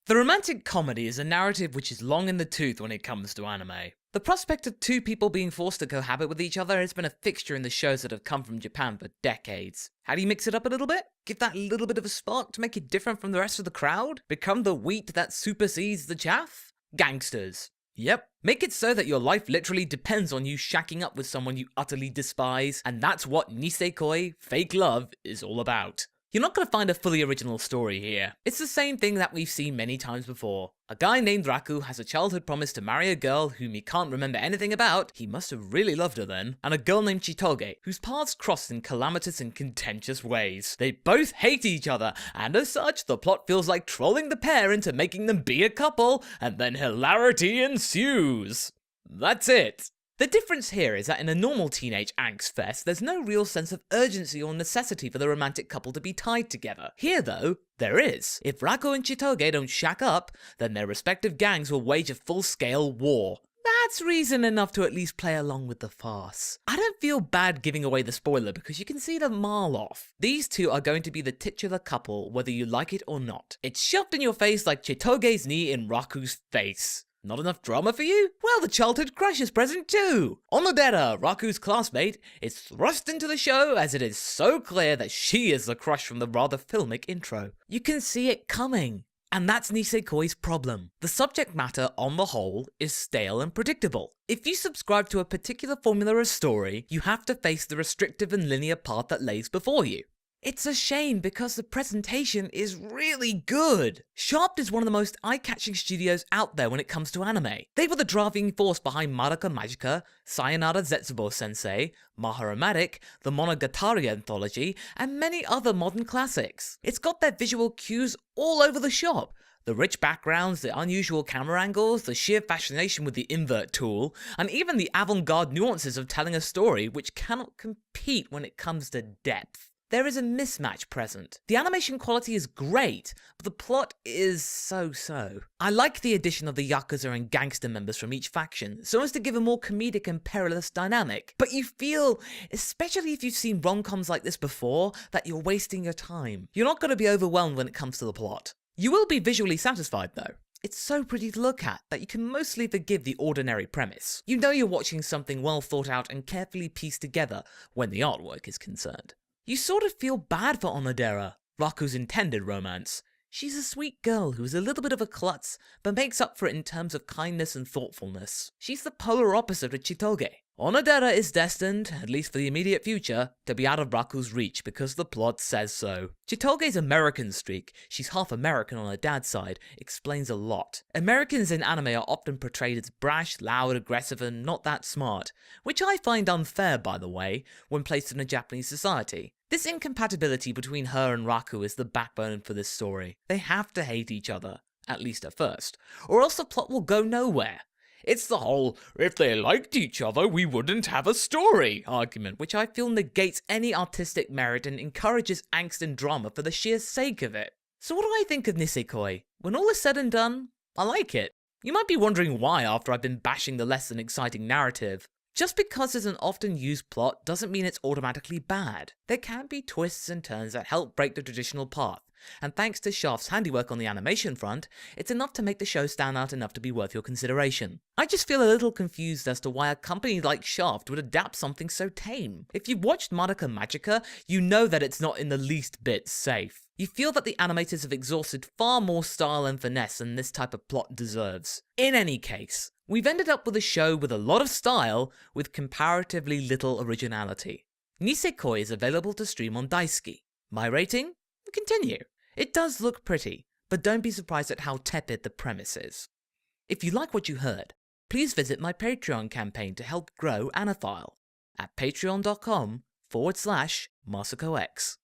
The romantic comedy is a narrative which is long in the tooth when it comes to anime. The prospect of two people being forced to cohabit with each other has been a fixture in the shows that have come from Japan for decades. How do you mix it up a little bit? Give that little bit of a spark to make it different from the rest of the crowd? Become the wheat that supersedes the chaff? Gangsters. Yep. Make it so that your life literally depends on you shacking up with someone you utterly despise, and that's what Nisekoi, fake love, is all about. You're not going to find a fully original story here. It's the same thing that we've seen many times before. A guy named Raku has a childhood promise to marry a girl whom he can't remember anything about, he must have really loved her then, and a girl named Chitoge, whose paths cross in calamitous and contentious ways. They both hate each other, and as such, the plot feels like trolling the pair into making them be a couple, and then hilarity ensues. That's it. The difference here is that in a normal teenage angst fest, there's no real sense of urgency or necessity for the romantic couple to be tied together. Here though, there is. If Raku and Chitoge don't shack up, then their respective gangs will wage a full-scale war. That's reason enough to at least play along with the farce. I don't feel bad giving away the spoiler because you can see the mile off. These two are going to be the titular couple whether you like it or not. It's shoved in your face like Chitoge's knee in Raku's face. Not enough drama for you? Well, the childhood crush is present too! Onodera, Raku's classmate, is thrust into the show as it is so clear that she is the crush from the rather filmic intro. You can see it coming. And that's Nisekoi's problem. The subject matter, on the whole, is stale and predictable. If you subscribe to a particular formula of story, you have to face the restrictive and linear path that lays before you. It's a shame because the presentation is really good. Sharp is one of the most eye-catching studios out there when it comes to anime. They were the driving force behind Madoka Magica, Sayonara Zetsubo Sensei, Maharamatic, the Monogatari anthology, and many other modern classics. It's got their visual cues all over the shop. The rich backgrounds, the unusual camera angles, the sheer fascination with the invert tool, and even the avant-garde nuances of telling a story which cannot compete when it comes to depth. There is a mismatch present. The animation quality is great, but the plot is so-so. I like the addition of the Yakuza and gangster members from each faction, so as to give a more comedic and perilous dynamic. But you feel, especially if you've seen rom-coms like this before, that you're wasting your time. You're not going to be overwhelmed when it comes to the plot. You will be visually satisfied though. It's so pretty to look at that you can mostly forgive the ordinary premise. You know you're watching something well thought out and carefully pieced together when the artwork is concerned. You sort of feel bad for Onodera, Raku's intended romance. She's a sweet girl who is a little bit of a klutz, but makes up for it in terms of kindness and thoughtfulness. She's the polar opposite of Chitoge. Onodera is destined, at least for the immediate future, to be out of Raku's reach because the plot says so. Chitoge's American streak, she's half American on her dad's side, explains a lot. Americans in anime are often portrayed as brash, loud, aggressive, and not that smart, which I find unfair, by the way, when placed in a Japanese society. This incompatibility between her and Raku is the backbone for this story. They have to hate each other, at least at first, or else the plot will go nowhere. It's the whole, if they liked each other, we wouldn't have a story argument, which I feel negates any artistic merit and encourages angst and drama for the sheer sake of it. So what do I think of Nisekoi? When all is said and done, I like it. You might be wondering why after I've been bashing the less than exciting narrative. Just because it's an often used plot doesn't mean it's automatically bad. There can be twists and turns that help break the traditional path, and thanks to Shaft's handiwork on the animation front, it's enough to make the show stand out enough to be worth your consideration. I just feel a little confused as to why a company like Shaft would adapt something so tame. If you've watched Madoka Magica, you know that it's not in the least bit safe. You feel that the animators have exhausted far more style and finesse than this type of plot deserves. In any case, we've ended up with a show with a lot of style, with comparatively little originality. Nisekoi is available to stream on Daisuki. My rating? Continue. It does look pretty, but don't be surprised at how tepid the premise is. If you like what you heard, please visit my Patreon campaign to help grow Anifile at patreon.com/MasakoX.